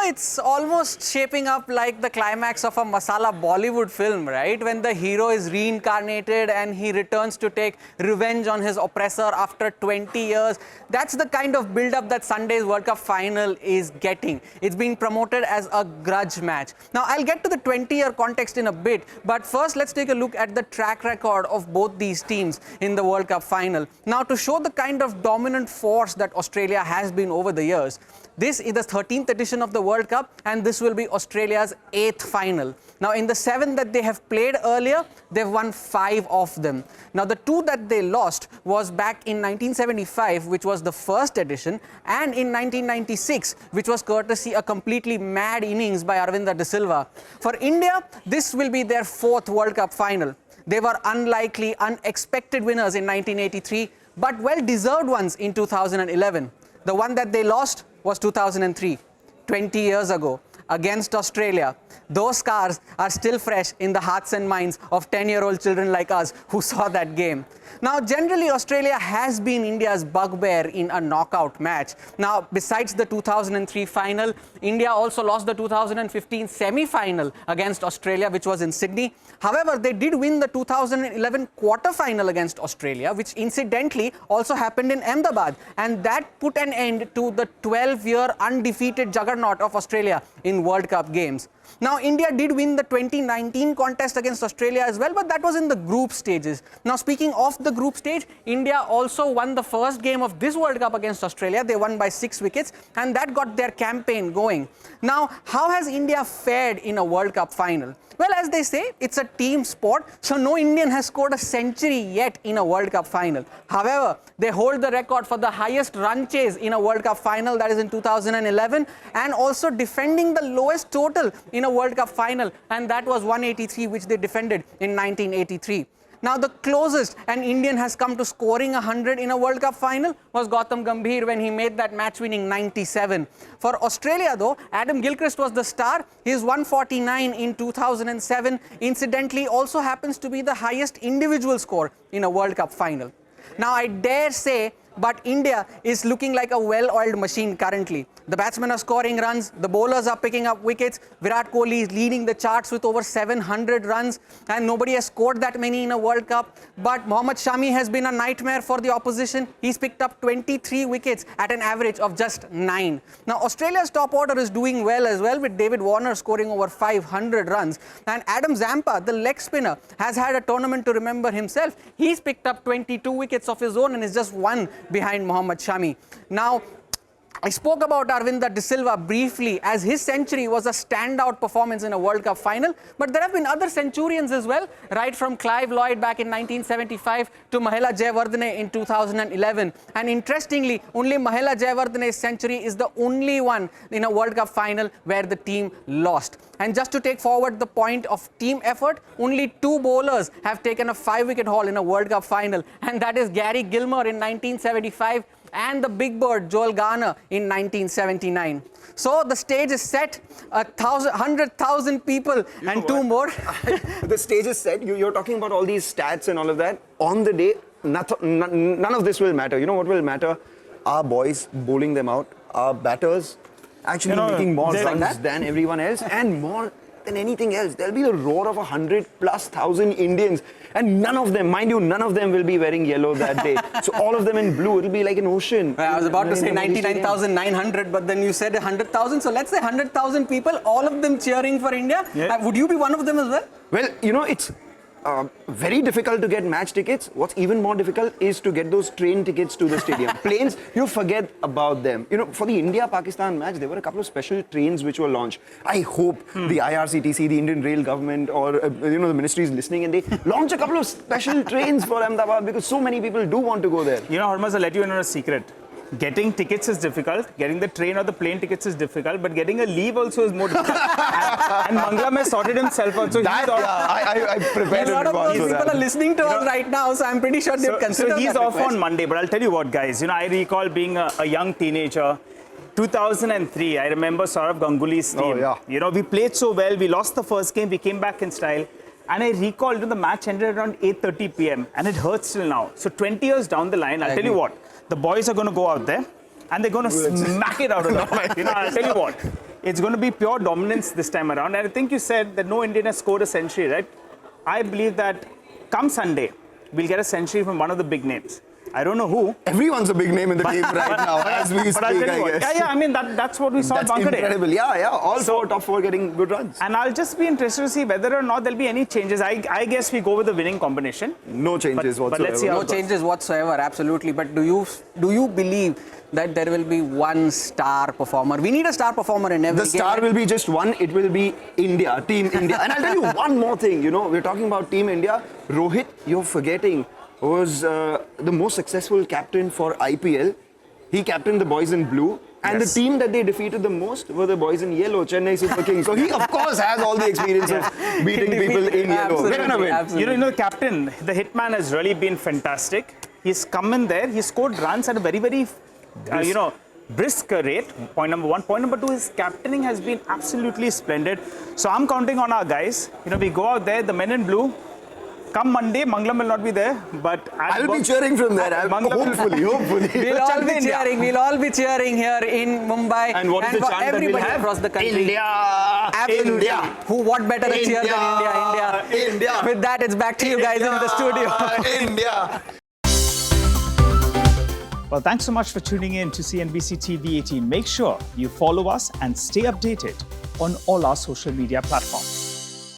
it's almost shaping up like the climax of a masala Bollywood film, right? When the hero is reincarnated and he returns to take revenge on his oppressor after 20 years. That's the kind of build-up that Sunday's World Cup final is getting. It's being promoted as a grudge match. Now, I'll get to the 20-year context in a bit, but first let's take a look at the track record of both these teams in the World Cup final. Now, to show the kind of dominant force that Australia has been over the years, this is the 13th edition of the World Cup, and this will be Australia's 8th final. Now, in the 7 that they have played earlier, they've won 5 of them. Now, the 2 that they lost was back in 1975, which was the first edition, and in 1996, which was courtesy a completely mad innings by Aravinda De Silva. For India, this will be their 4th World Cup final. They were unlikely, unexpected winners in 1983, but well-deserved ones in 2011. The one that they lost was 2003, 20 years ago, against Australia. Those scars are still fresh in the hearts and minds of 10-year-old children like us who saw that game. Now, generally, Australia has been India's bugbear in a knockout match. Now, besides the 2003 final, India also lost the 2015 semi-final against Australia, which was in Sydney. However, they did win the 2011 quarter-final against Australia, which incidentally also happened in Ahmedabad. And that put an end to the 12-year undefeated juggernaut of Australia in World Cup games. Now, India did win the 2019 contest against Australia as well, but that was in the group stages. Now, speaking of the group stage, India also won the first game of this World Cup against Australia. They won by 6 wickets, and that got their campaign going. Now, how has India fared in a World Cup final? Well, as they say, it's a team sport, so no Indian has scored a century yet in a World Cup final. However, they hold the record for the highest run chase in a World Cup final, that is in 2011, and also defending the lowest total in a World Cup final, and that was 183, which they defended in 1983. Now, the closest an Indian has come to scoring 100 in a World Cup final was Gautam Gambhir when he made that match-winning 97. For Australia, though, Adam Gilchrist was the star. His 149 in 2007, incidentally, also happens to be the highest individual score in a World Cup final. Now, I dare say, but India is looking like a well-oiled machine currently. The batsmen are scoring runs, the bowlers are picking up wickets. Virat Kohli is leading the charts with over 700 runs, and nobody has scored that many in a World Cup. But Mohammad Shami has been a nightmare for the opposition. He's picked up 23 wickets at an average of just 9. Now, Australia's top order is doing well as well, with David Warner scoring over 500 runs. And Adam Zampa, the leg spinner, has had a tournament to remember himself. He's picked up 22 wickets of his own and is just 1 behind Mohammad Shami. Now, I spoke about Aravinda De Silva briefly, as his century was a standout performance in a World Cup final, but there have been other centurions as well, right from Clive Lloyd back in 1975 to Mahela Jayawardene in 2011. And interestingly, only Mahela Jayawardne's century is the only one in a World Cup final where the team lost. And just to take forward the point of team effort, only 2 bowlers have taken a 5-wicket haul in a World Cup final, and that is Gary Gilmore in 1975 and the big bird Joel Garner in 1979. So the stage is set, 100,000 people and 2 more. The stage is set. You're talking about all these stats and all of that. On the day, none of this will matter. You know what will matter? Our boys bowling them out, our batters actually making more runs than everyone else, and more than anything else. There'll be a roar of 100,000+ Indians, and none of them, mind you, none of them will be wearing yellow that day. So all of them in blue. It'll be like an ocean. I was about to say 99,900, but then you said 100,000. So let's say 100,000 people, all of them cheering for India. Yeah. Would you be one of them as well? Well, you know, it's very difficult to get match tickets. What's even more difficult is to get those train tickets to the stadium. Planes, you forget about them. You know, for the India-Pakistan match, there were a couple of special trains which were launched. I hope the IRCTC, the Indian Rail Government, or you know, the ministry is listening and they launch a couple of special trains for Ahmedabad, because so many people do want to go there. You know, Hormaz, I'll let you in on a secret. Getting tickets is difficult, getting the train or the plane tickets is difficult, but getting a leave also is more difficult. and Mangalam has sorted himself out. So I prepared a lot of those people are listening to us right now, so I'm pretty sure they've considered So he's off request. on Monday, but I'll tell you what, guys. You know, I recall being a young teenager. 2003, I remember Saurav Ganguly's team. Oh, yeah. You know, we played so well. We lost the first game. We came back in style. And I recall the match ended around 8:30 p.m. and it hurts till now. So 20 years down the line, I'll tell you what, the boys are going to go out there and they're going to smack it out of them. You know, I'll tell you what, it's going to be pure dominance this time around. And I think you said that no Indian has scored a century, right? I believe that come Sunday, we'll get a century from one of the big names. I don't know who. Everyone's a big name in the game right now, as we speak, But I'll tell you I what, guess. yeah, I mean, that's what we saw That's at Bunker Day. incredible. Yeah. All four, top four getting good runs. And I'll just be interested to see whether or not there'll be any changes. I guess we go with the winning combination. No changes But whatsoever. let's see how No it goes. changes whatsoever, absolutely. But do you believe that there will be one star performer? We need a star performer in every The star game. will be just one. It will be India, Team India. And I'll tell you one more thing. We're talking about Team India. Rohit, you're forgetting, was the most successful captain for IPL. He captained the boys in blue. And Yes. the team that they defeated the most were the boys in yellow, Chennai Super Kings. So he, of course, has all the experience of beating people in yellow. They're gonna win. Absolutely. The captain, the hitman has really been fantastic. He's come in there. He scored runs at a very, very, brisk rate. Point number one. Point number two, his captaining has been absolutely splendid. So I'm counting on our guys. We go out there, the men in blue. Come Monday, Mangalam will not be there, but I'll be cheering from there. Hopefully. We'll all be cheering. We'll all be cheering here in Mumbai. And what is the for chant that we'll everybody have? across the country. India! Absolutely. India! What better a cheer than India? India! With that, it's back to you guys in the studio. India! Well, thanks so much for tuning in to CNBC TV 18. Make sure you follow us and stay updated on all our social media platforms.